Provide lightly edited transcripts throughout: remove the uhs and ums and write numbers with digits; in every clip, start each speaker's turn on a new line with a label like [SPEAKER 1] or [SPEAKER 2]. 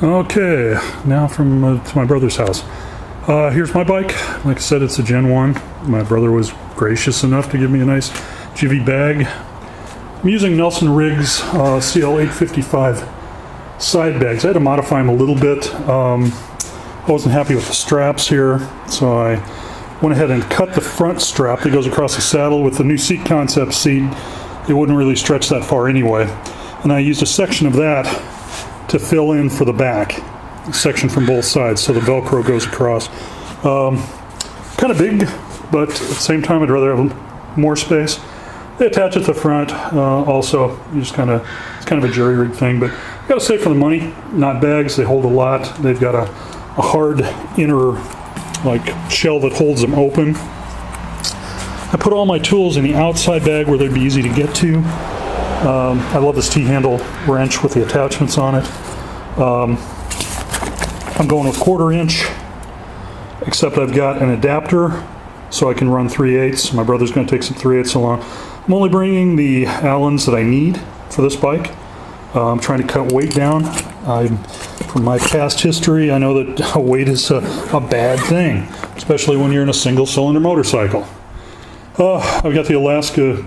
[SPEAKER 1] Okay, now from to my brother's house. Here's my bike. Like I said, it's a Gen 1. My brother was gracious enough to give me a nice jivvy bag. I'm using Nelson Riggs CL855 side bags. I had to modify them a little bit. I wasn't happy with the straps here, so I went ahead and cut the front strap that goes across the saddle. With the new seat concept seat, it wouldn't really stretch that far anyway. And I used a section of that to fill in for the back, a section from both sides, so the Velcro goes across. Kind of big, but at the same time I'd rather have more space. They attach at the front also. You just it's kind of a jury rig thing, but I gotta say, for the money, not bags, they hold a lot. They've got a hard inner shell that holds them open. I put all my tools in the outside bag where they'd be easy to get to. I love this T-handle wrench with the attachments on it. I'm going with 1/4 inch, except I've got an adapter so I can run 3/8. My brother's going to take some 3/8 along. I'm only bringing the Allens that I need for this bike. I'm trying to cut weight down. From my past history, I know that weight is a bad thing, especially when you're in a single-cylinder motorcycle. I've got the Alaska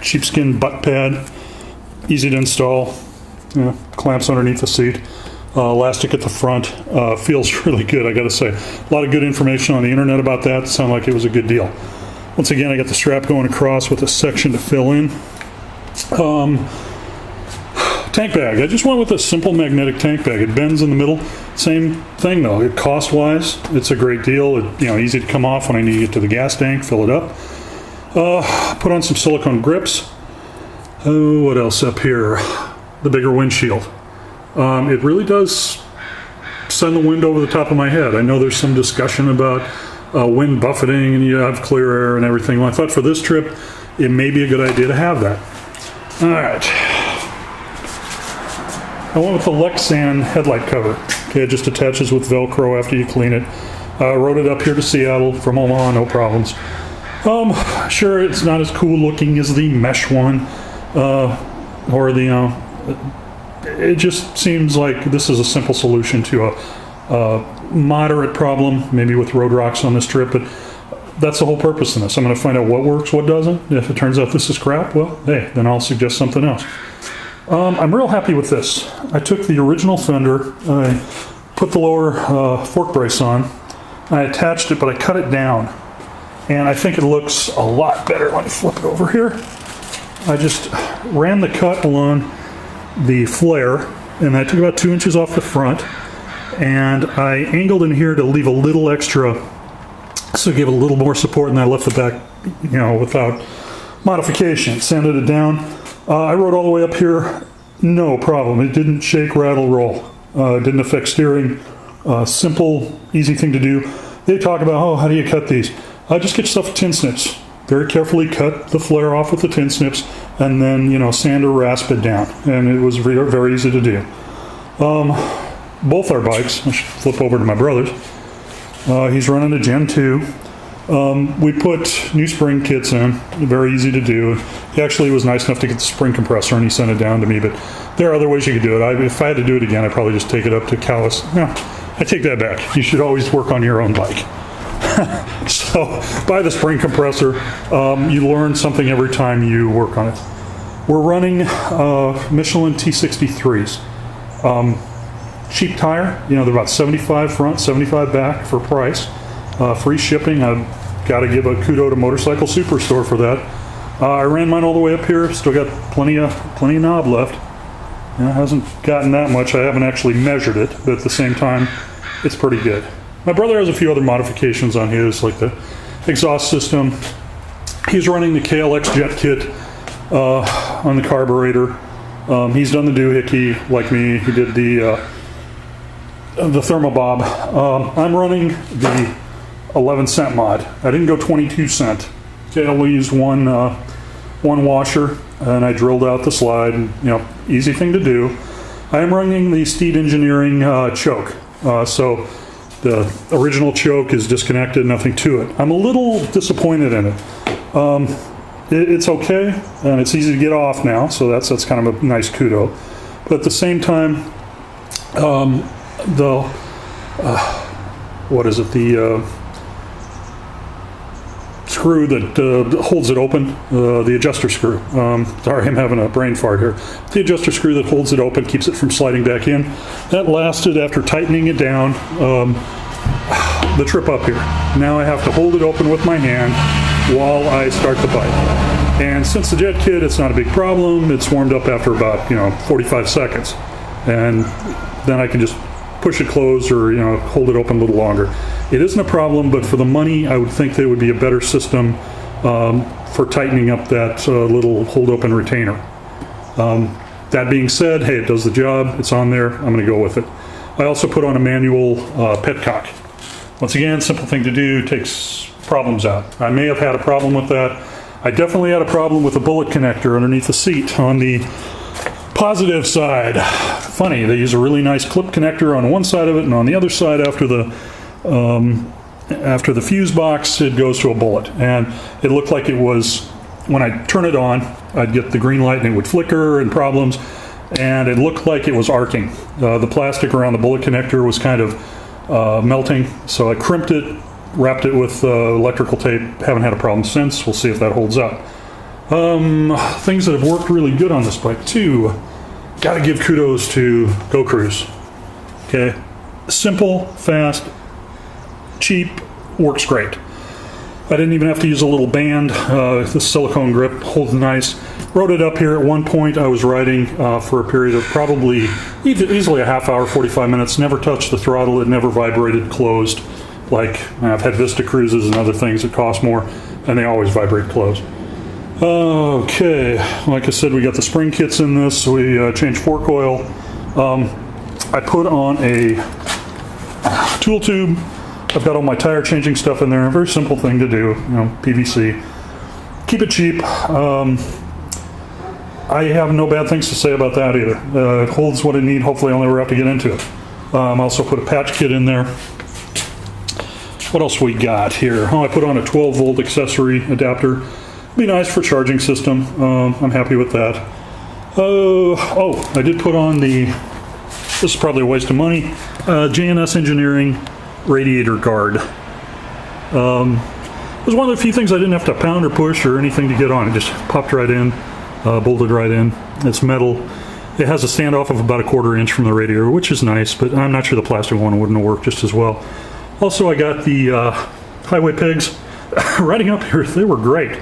[SPEAKER 1] sheepskin butt pad, easy to install, clamps underneath the seat, elastic at the front, feels really good, I gotta say. A lot of good information on the internet about that, sounded like it was a good deal. Once again, I got the strap going across with a section to fill in. Tank bag, I just went with a simple magnetic tank bag. It bends in the middle, same thing though. Cost-wise, it's a great deal. Easy to come off when I need to get to the gas tank, fill it up. Put on some silicone grips. Oh, what else up here? The bigger windshield. It really does send the wind over the top of my head. I know there's some discussion about wind buffeting and you have clear air and everything. Well, I thought for this trip, it may be a good idea to have that. All right. I went with the Lexan headlight cover. Okay, it just attaches with Velcro after you clean it. Rode it up here to Seattle from Omaha, no problems. Sure, it's not as cool looking as the mesh one, or it just seems like this is a simple solution to a moderate problem, maybe with road rocks on this trip, but that's the whole purpose of this. I'm going to find out what works, what doesn't. If it turns out this is crap, well, hey, then I'll suggest something else. I'm real happy with this. I took the original fender, I put the lower fork brace on, I attached it, but I cut it down. And I think it looks a lot better. Let me flip it over here. I just ran the cut along the flare, and I took about 2 inches off the front, and I angled in here to leave a little extra, so give it a little more support, and I left the back, without modification. Sanded it down. I rode all the way up here, no problem. It didn't shake, rattle, roll. It didn't affect steering. Simple, easy thing to do. They talk about, how do you cut these? Just get yourself tin snips. Very carefully cut the flare off with the tin snips, and then, sand or rasp it down. And it was very, very easy to do. Both our bikes, I should flip over to my brother's. He's running a Gen 2. We put new spring kits in, very easy to do. He actually was nice enough to get the spring compressor, and he sent it down to me, but there are other ways you could do it. If I had to do it again, I'd probably just take it up to Callis. No, I take that back. You should always work on your own bike. So, buy the spring compressor. You learn something every time you work on it. We're running Michelin T63s. Cheap tire, they're about 75 front, 75 back for price. Free shipping. I've got to give a kudo to Motorcycle Superstore for that. I ran mine all the way up here. Still got plenty of knob left. It hasn't gotten that much. I haven't actually measured it, but at the same time, it's pretty good. My brother has a few other modifications on his, like the exhaust system. He's running the KLX jet kit on the carburetor. He's done the doohickey like me. He did the thermobob. I'm running the 11 cent mod. I didn't go 22 cent. Okay, I used one washer, and I drilled out the slide. And, easy thing to do. I am running the Steed Engineering choke. So the original choke is disconnected, nothing to it. I'm a little disappointed in it. It's okay, and it's easy to get off now, so that's kind of a nice kudo. But at the same time, the what is it? The screw that holds it open, the adjuster screw. Sorry, I'm having a brain fart here. The adjuster screw that holds it open, keeps it from sliding back in. That lasted after tightening it down, the trip up here. Now I have to hold it open with my hand while I start the bike. And since the jet kit, it's not a big problem. It's warmed up after about 45 seconds, and then I can just push it closed or hold it open a little longer. It isn't a problem, but for the money, I would think there would be a better system for tightening up that little hold open retainer. That being said, hey, it does the job. It's on there. I'm going to go with it. I also put on a manual petcock. Once again, simple thing to do, takes problems out. I may have had a problem with that. I definitely had a problem with the bullet connector underneath the seat on the positive side. Funny, they use a really nice clip connector on one side of it, and on the other side, after the fuse box, it goes to a bullet. And it looked like it was, when I turn it on, I'd get the green light and it would flicker and problems, and it looked like it was arcing. The plastic around the bullet connector was kind of melting, so I crimped it, wrapped it with electrical tape. Haven't had a problem since. We'll see if that holds up. Things that have worked really good on this bike too. Got to give kudos to Go Cruise. Okay, simple, fast, cheap, works great. I didn't even have to use a little band. The silicone grip holds nice. Rode it up here at one point. I was riding for a period of probably easily a half hour, 45 minutes. Never touched the throttle. It never vibrated closed. Like I've had Vista Cruises and other things that cost more, and they always vibrate closed. Okay, like I said, we got the spring kits in this. We changed fork oil. I put on a tool tube. I've got all my tire changing stuff in there. A very simple thing to do, PVC. Keep it cheap. I have no bad things to say about that either. It holds what it needs. Hopefully I'll never have to get into it. Also put a patch kit in there. What else we got here? I put on a 12 volt accessory adapter. Be nice for charging system. I'm happy with that. I did put on this is probably a waste of money, J&S Engineering radiator guard. It was one of the few things I didn't have to pound or push or anything to get on. It just popped right in, bolted right in. It's metal. It has a standoff of about a 1/4 inch from the radiator, which is nice, but I'm not sure the plastic one wouldn't have worked just as well. Also, I got the highway pegs. Riding up here, they were great.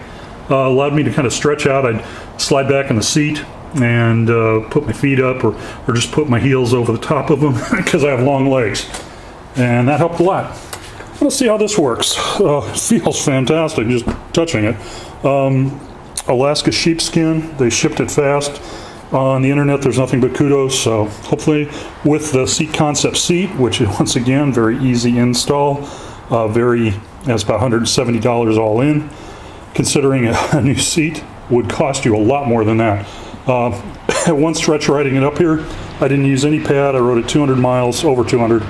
[SPEAKER 1] Allowed me to kind of stretch out. I'd slide back in the seat and put my feet up or just put my heels over the top of them because I have long legs. And that helped a lot. Let's see how this works. It feels fantastic just touching it. Alaska sheepskin, they shipped it fast. On the internet, there's nothing but kudos, so hopefully with the seat concept seat, which is once again very easy install, that's about $170 all in. Considering a new seat would cost you a lot more than that. At one stretch riding it up here, I didn't use any pad. I rode it 200 miles, over 200,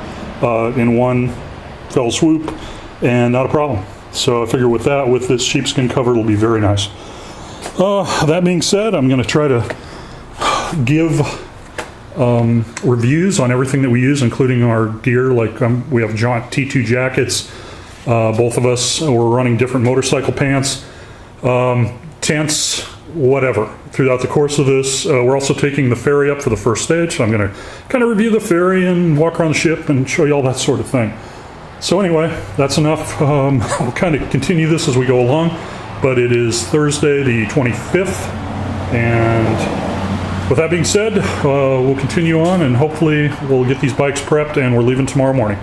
[SPEAKER 1] in one fell swoop, and not a problem. So I figure with this sheepskin cover, it'll be very nice. That being said, I'm going to try to give reviews on everything that we use, including our gear. Like we have T2 jackets. Both of us were running different motorcycle pants, tents, whatever. Throughout the course of this, we're also taking the ferry up for the first stage. So I'm going to kind of review the ferry and walk around the ship and show you all that sort of thing. So anyway, that's enough. We'll kind of continue this as we go along, but it is Thursday the 25th, and with that being said, we'll continue on and hopefully we'll get these bikes prepped and we're leaving tomorrow morning.